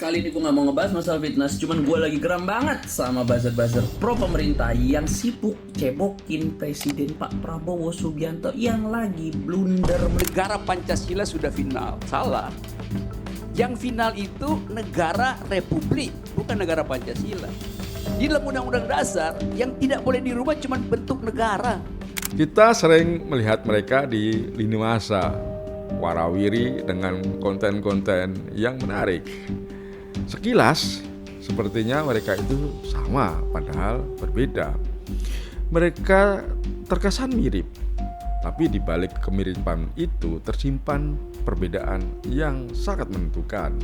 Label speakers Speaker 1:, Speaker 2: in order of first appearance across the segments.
Speaker 1: Kali ini gue gak mau ngebahas masalah fitness, cuman gue lagi geram banget sama buzzer-buzzer pro pemerintah yang sibuk cebokin Presiden Pak Prabowo Subianto yang lagi blunder.
Speaker 2: Negara Pancasila sudah final. Salah. Yang final itu negara republik, bukan negara Pancasila. Di dalam Undang-Undang Dasar yang tidak boleh dirubah cuma bentuk negara.
Speaker 3: Kita sering melihat mereka di lini masa, warawiri dengan konten-konten yang menarik. Sekilas, sepertinya mereka itu sama, padahal berbeda. Mereka terkesan mirip, tapi di balik kemiripan itu tersimpan perbedaan yang sangat menentukan.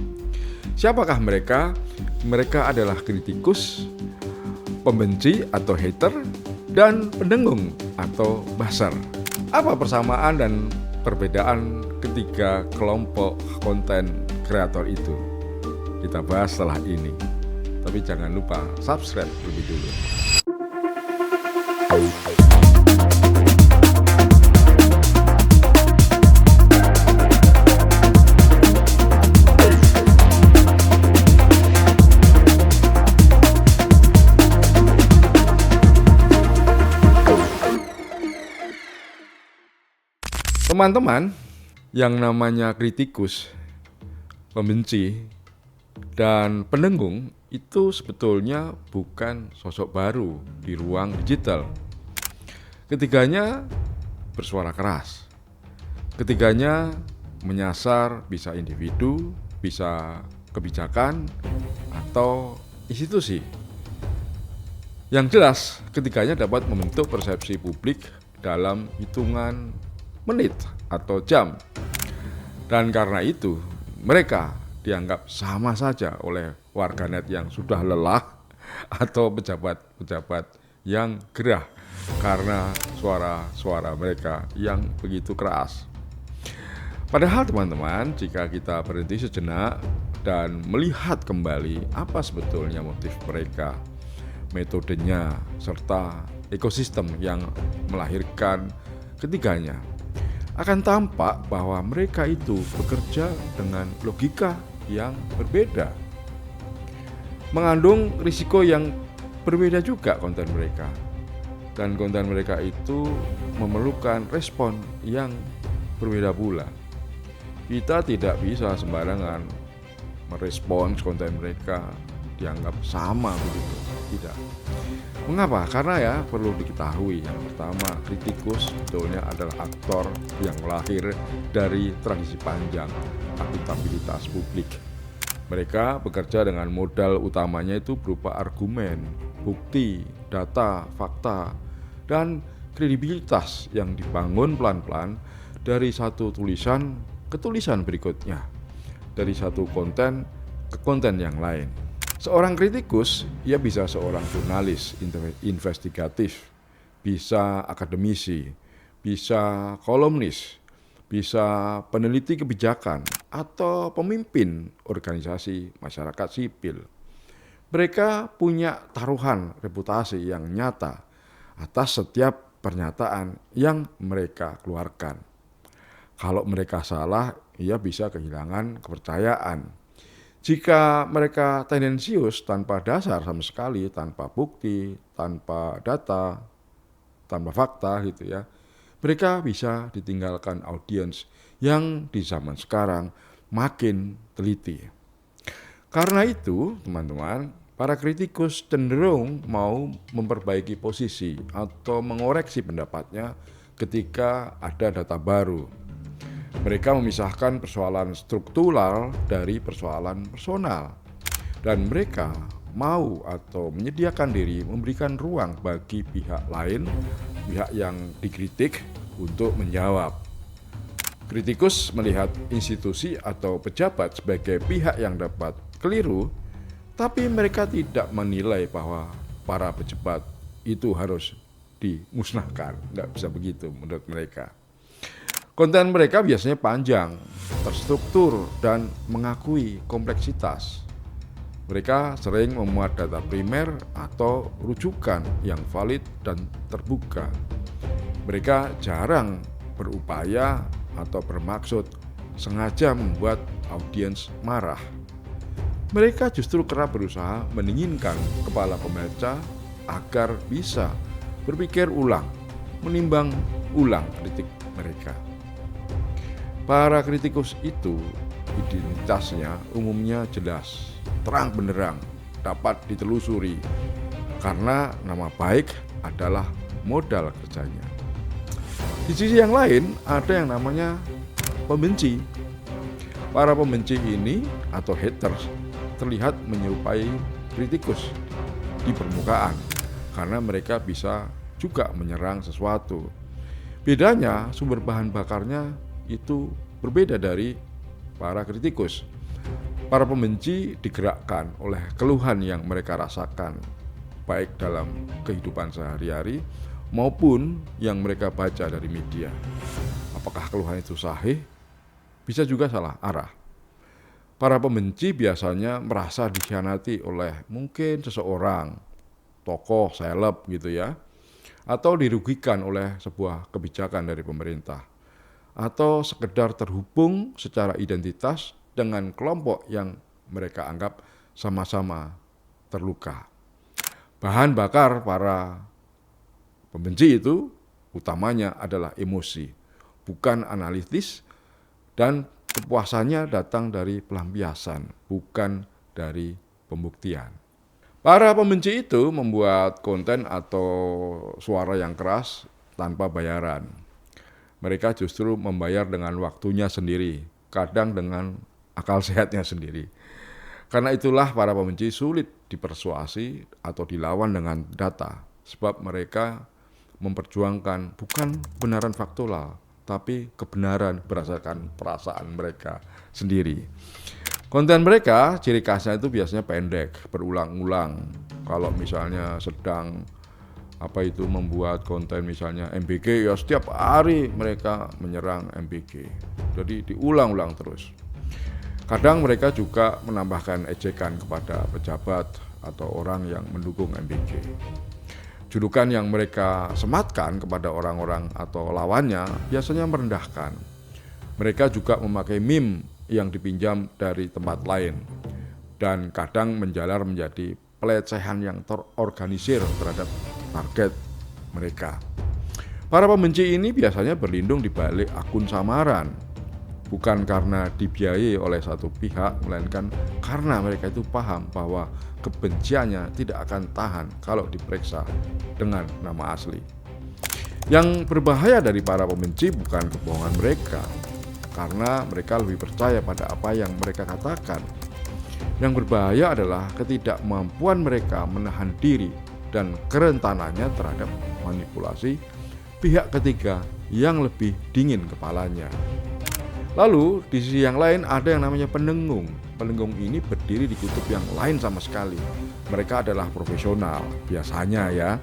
Speaker 3: Siapakah mereka? Mereka adalah kritikus, pembenci atau hater, dan pendengung atau buzzer. Apa persamaan dan perbedaan ketiga kelompok konten kreator itu? Kita bahas setelah ini. Tapi jangan lupa subscribe lebih dulu. Teman-teman, yang namanya kritikus, pembenci, dan pendengung itu sebetulnya bukan sosok baru di ruang digital. Ketiganya bersuara keras. Ketiganya menyasar bisa individu, bisa kebijakan, atau institusi. Yang jelas, ketiganya dapat membentuk persepsi publik dalam hitungan menit atau jam. Dan karena itu, mereka dianggap sama saja oleh warganet yang sudah lelah atau pejabat-pejabat yang gerah karena suara-suara mereka yang begitu keras. Padahal teman-teman, jika kita berhenti sejenak dan melihat kembali apa sebetulnya motif mereka, metodenya, serta ekosistem yang melahirkan ketiganya, akan tampak bahwa mereka itu bekerja dengan logika yang berbeda. Mengandung risiko yang berbeda juga konten mereka. Dan konten mereka itu memerlukan respon yang berbeda pula. Kita tidak bisa sembarangan merespons konten mereka dianggap sama begitu. Tidak. Mengapa? Karena ya perlu diketahui, yang pertama, kritikus sebetulnya adalah aktor yang lahir dari tradisi panjang akuntabilitas publik. Mereka bekerja dengan modal utamanya itu berupa argumen, bukti, data, fakta, dan kredibilitas yang dibangun pelan-pelan dari satu tulisan ke tulisan berikutnya, dari satu konten ke konten yang lain. Seorang kritikus, ia bisa seorang jurnalis investigatif, bisa akademisi, bisa kolumnis, bisa peneliti kebijakan, atau pemimpin organisasi masyarakat sipil. Mereka punya taruhan reputasi yang nyata atas setiap pernyataan yang mereka keluarkan. Kalau mereka salah, ia bisa kehilangan kepercayaan. Jika mereka tendensius tanpa dasar sama sekali, tanpa bukti, tanpa data, tanpa fakta gitu ya, mereka bisa ditinggalkan audiens yang di zaman sekarang makin teliti. Karena itu, teman-teman, para kritikus cenderung mau memperbaiki posisi atau mengoreksi pendapatnya ketika ada data baru. Mereka memisahkan persoalan struktural dari persoalan personal. Dan mereka mau atau menyediakan diri memberikan ruang bagi pihak lain, pihak yang dikritik untuk menjawab. Kritikus melihat institusi atau pejabat sebagai pihak yang dapat keliru, tapi mereka tidak menilai bahwa para pejabat itu harus dimusnahkan. Tidak bisa begitu menurut mereka. Konten mereka biasanya panjang, terstruktur, dan mengakui kompleksitas. Mereka sering memuat data primer atau rujukan yang valid dan terbuka. Mereka jarang berupaya atau bermaksud sengaja membuat audiens marah. Mereka justru kerap berusaha mendinginkan kepala pembaca agar bisa berpikir ulang, menimbang ulang kritik mereka. Para kritikus itu identitasnya umumnya jelas, terang benderang, dapat ditelusuri karena nama baik adalah modal kerjanya. Di sisi yang lain ada yang namanya pembenci. Para pembenci ini atau haters terlihat menyerupai kritikus di permukaan karena mereka bisa juga menyerang sesuatu. Bedanya sumber bahan bakarnya itu berbeda dari para kritikus. Para pembenci digerakkan oleh keluhan yang mereka rasakan, baik dalam kehidupan sehari-hari maupun yang mereka baca dari media. Apakah keluhan itu sahih? Bisa juga salah arah. Para pembenci biasanya merasa dikhianati oleh mungkin seseorang, tokoh, seleb gitu ya, atau dirugikan oleh sebuah kebijakan dari pemerintah, atau sekedar terhubung secara identitas dengan kelompok yang mereka anggap sama-sama terluka. Bahan bakar para pembenci itu utamanya adalah emosi, bukan analitis, dan kepuasannya datang dari pelampiasan, bukan dari pembuktian. Para pembenci itu membuat konten atau suara yang keras tanpa bayaran. Mereka justru membayar dengan waktunya sendiri, kadang dengan akal sehatnya sendiri. Karena itulah para pembenci sulit dipersuasi atau dilawan dengan data, sebab mereka memperjuangkan bukan kebenaran faktual, tapi kebenaran berdasarkan perasaan mereka sendiri. Konten mereka ciri khasnya itu biasanya pendek, berulang-ulang. Kalau misalnya sedang membuat konten misalnya MBG, ya setiap hari mereka menyerang MBG. Jadi diulang-ulang terus. Kadang mereka juga menambahkan ejekan kepada pejabat atau orang yang mendukung MBG. Julukan yang mereka sematkan kepada orang-orang atau lawannya biasanya merendahkan. Mereka juga memakai meme yang dipinjam dari tempat lain dan kadang menjalar menjadi pelecehan yang terorganisir terhadap target mereka. Para pembenci ini biasanya berlindung di balik akun samaran, bukan karena dibiayai oleh satu pihak, melainkan karena mereka itu paham bahwa kebenciannya tidak akan tahan kalau diperiksa dengan nama asli. Yang berbahaya dari para pembenci bukan kebohongan mereka, karena mereka lebih percaya pada apa yang mereka katakan. Yang berbahaya adalah ketidakmampuan mereka menahan diri dan kerentanannya terhadap manipulasi pihak ketiga yang lebih dingin kepalanya. Lalu di sisi yang lain ada yang namanya pendengung. Pendengung ini berdiri di kutub yang lain sama sekali. Mereka adalah profesional, biasanya ya.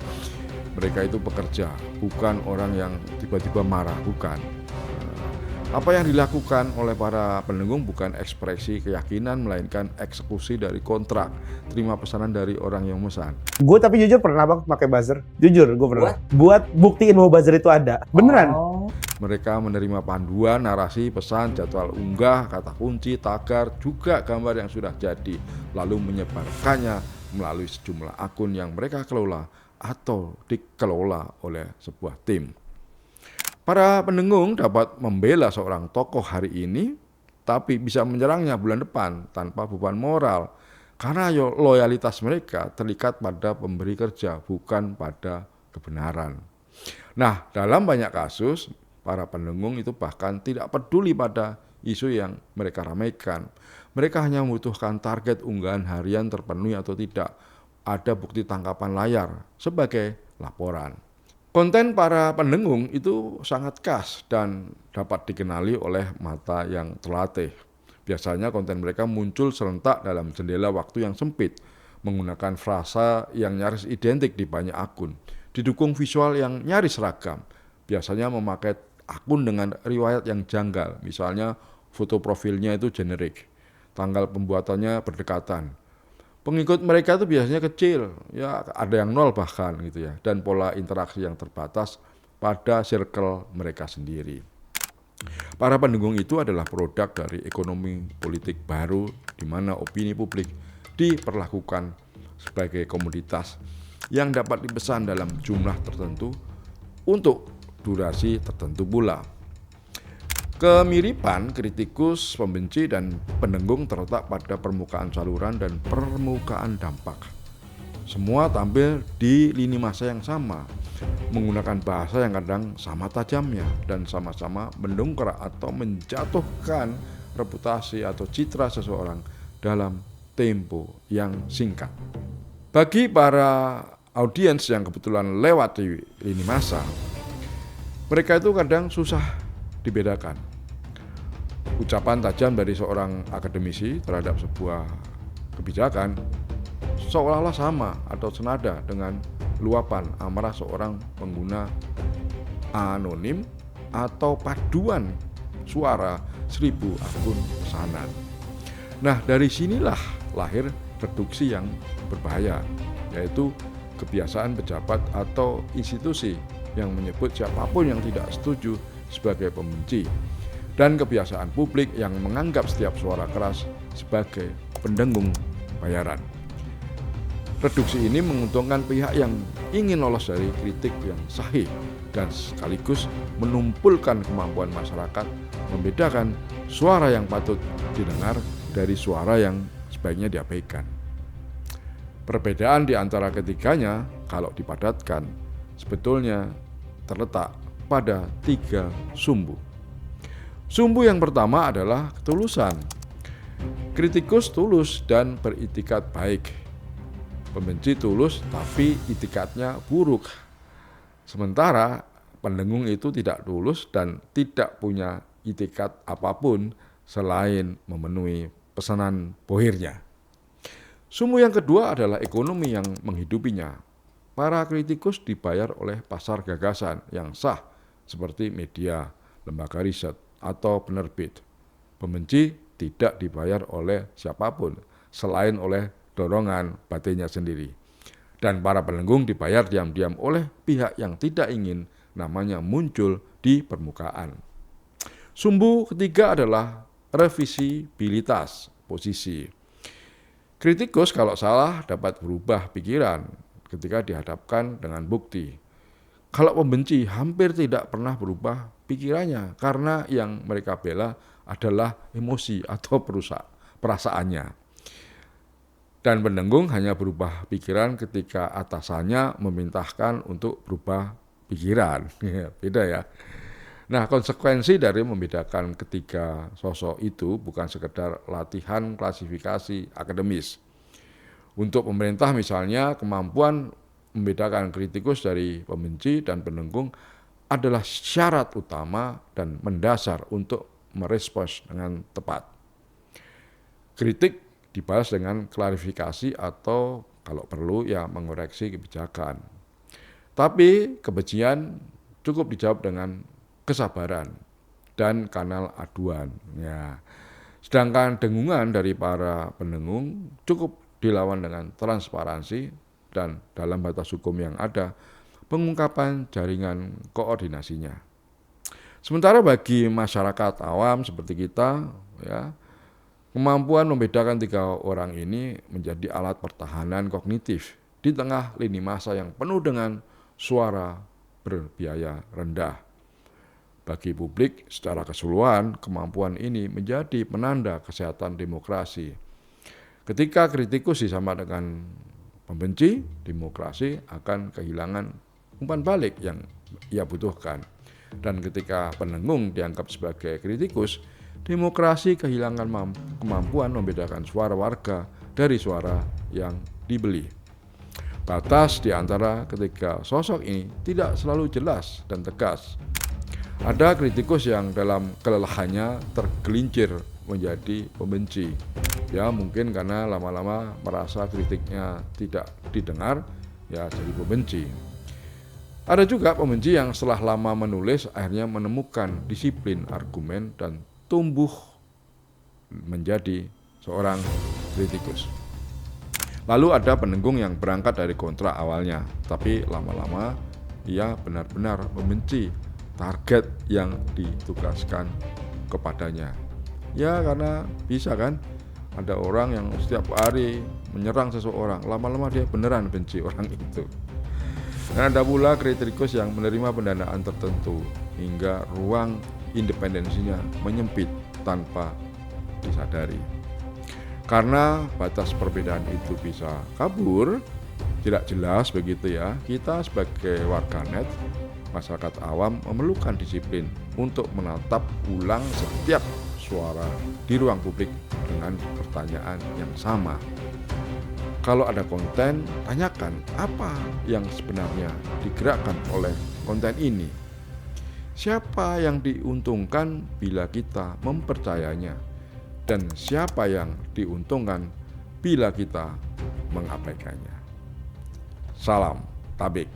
Speaker 3: Mereka itu pekerja, bukan orang yang tiba-tiba marah, bukan. Apa yang dilakukan oleh para pendengung bukan ekspresi keyakinan, melainkan eksekusi dari kontrak, terima pesanan dari orang yang memesan.
Speaker 4: Gue tapi jujur pernah bang pakai buzzer. Jujur gue pernah. Buat buktiin bahwa buzzer itu ada. Beneran.
Speaker 3: Mereka menerima panduan, narasi, pesan, jadwal unggah, kata kunci, tagar, juga gambar yang sudah jadi, lalu menyebarkannya melalui sejumlah akun yang mereka kelola atau dikelola oleh sebuah tim. Para pendengung dapat membela seorang tokoh hari ini, tapi bisa menyerangnya bulan depan tanpa beban moral, karena loyalitas mereka terikat pada pemberi kerja, bukan pada kebenaran. Nah, dalam banyak kasus, para pendengung itu bahkan tidak peduli pada isu yang mereka ramaikan. Mereka hanya membutuhkan target unggahan harian terpenuhi atau tidak, ada bukti tangkapan layar sebagai laporan. Konten para pendengung itu sangat khas dan dapat dikenali oleh mata yang terlatih. Biasanya konten mereka muncul serentak dalam jendela waktu yang sempit, menggunakan frasa yang nyaris identik di banyak akun, didukung visual yang nyaris seragam. Biasanya memakai akun dengan riwayat yang janggal, misalnya foto profilnya itu generik, tanggal pembuatannya berdekatan. Pengikut mereka itu biasanya kecil, ya ada yang 0 bahkan gitu ya, dan pola interaksi yang terbatas pada circle mereka sendiri. Para pendengung itu adalah produk dari ekonomi politik baru di mana opini publik diperlakukan sebagai komoditas yang dapat dipesan dalam jumlah tertentu untuk durasi tertentu pula. Kemiripan kritikus, pembenci, dan pendengung terletak pada permukaan saluran dan permukaan dampak. Semua tampil di lini masa yang sama, menggunakan bahasa yang kadang sama tajamnya dan sama-sama mendongkrak atau menjatuhkan reputasi atau citra seseorang dalam tempo yang singkat. Bagi para audiens yang kebetulan lewat di lini masa, mereka itu kadang susah dibedakan. Ucapan tajam dari seorang akademisi terhadap sebuah kebijakan seolah-olah sama atau senada dengan luapan amarah seorang pengguna anonim atau paduan suara 1000 akun pesanan. Nah, dari sinilah lahir reduksi yang berbahaya, yaitu kebiasaan pejabat atau institusi yang menyebut siapapun yang tidak setuju sebagai pembenci, dan kebiasaan publik yang menganggap setiap suara keras sebagai pendengung bayaran. Reduksi ini menguntungkan pihak yang ingin lolos dari kritik yang sahih dan sekaligus menumpulkan kemampuan masyarakat membedakan suara yang patut didengar dari suara yang sebaiknya diabaikan. Perbedaan di antara ketiganya, kalau dipadatkan, sebetulnya terletak pada 3 sumbu. Sumbu yang pertama adalah ketulusan. Kritikus tulus dan beritikat baik. Pembenci tulus tapi itikatnya buruk. Sementara pendengung itu tidak tulus dan tidak punya itikat apapun selain memenuhi pesanan bohirnya. Sumbu yang kedua adalah ekonomi yang menghidupinya. Para kritikus dibayar oleh pasar gagasan yang sah seperti media, lembaga riset, atau penerbit. Pembenci tidak dibayar oleh siapapun selain oleh dorongan batinnya sendiri. Dan para pendengung dibayar diam-diam oleh pihak yang tidak ingin namanya muncul di permukaan. Sumbu ketiga adalah revisibilitas posisi. Kritikus kalau salah dapat berubah pikiran ketika dihadapkan dengan bukti. Kalau pembenci hampir tidak pernah berubah pikirannya karena yang mereka bela adalah emosi atau perasaannya. Dan pendengung hanya berubah pikiran ketika atasannya memerintahkan untuk berubah pikiran. Beda ya. Nah, konsekuensi dari membedakan ketiga sosok itu bukan sekedar latihan klasifikasi akademis. Untuk pemerintah misalnya, kemampuan membedakan kritikus dari pembenci dan pendengung adalah syarat utama dan mendasar untuk merespons dengan tepat. Kritik dibalas dengan klarifikasi atau kalau perlu ya mengoreksi kebijakan. Tapi kebencian cukup dijawab dengan kesabaran dan kanal aduan. Ya. Sedangkan dengungan dari para pendengung cukup dilawan dengan transparansi dan dalam batas hukum yang ada, pengungkapan jaringan koordinasinya. Sementara bagi masyarakat awam seperti kita, ya, kemampuan membedakan 3 orang ini menjadi alat pertahanan kognitif di tengah lini masa yang penuh dengan suara berbiaya rendah. Bagi publik secara keseluruhan, kemampuan ini menjadi penanda kesehatan demokrasi. Ketika kritikus disama dengan pembenci, demokrasi akan kehilangan umpan balik yang ia butuhkan. Dan ketika pendengung dianggap sebagai kritikus, demokrasi kehilangan kemampuan membedakan suara warga dari suara yang dibeli. Batas di antara ketiga sosok ini tidak selalu jelas dan tegas. Ada kritikus yang dalam kelelahannya tergelincir menjadi pembenci. Ya mungkin karena lama-lama merasa kritiknya tidak didengar, ya jadi pembenci. Ada juga pembenci yang setelah lama menulis akhirnya menemukan disiplin argumen dan tumbuh menjadi seorang kritikus. Lalu ada pendengung yang berangkat dari kontra awalnya, tapi lama-lama ia benar-benar membenci target yang ditugaskan kepadanya. Ya karena bisa kan, Ada orang yang setiap hari menyerang seseorang, lama-lama dia beneran benci orang itu. Dan ada pula kritikus yang menerima pendanaan tertentu hingga ruang independensinya menyempit tanpa disadari. Karena batas perbedaan itu bisa kabur, tidak jelas begitu ya, kita sebagai warganet, masyarakat awam memerlukan disiplin untuk menatap ulang setiap suara di ruang publik dengan pertanyaan yang sama. Kalau ada konten, tanyakan apa yang sebenarnya digerakkan oleh konten ini. Siapa yang diuntungkan bila kita mempercayainya, dan siapa yang diuntungkan bila kita mengabaikannya. Salam Tabik.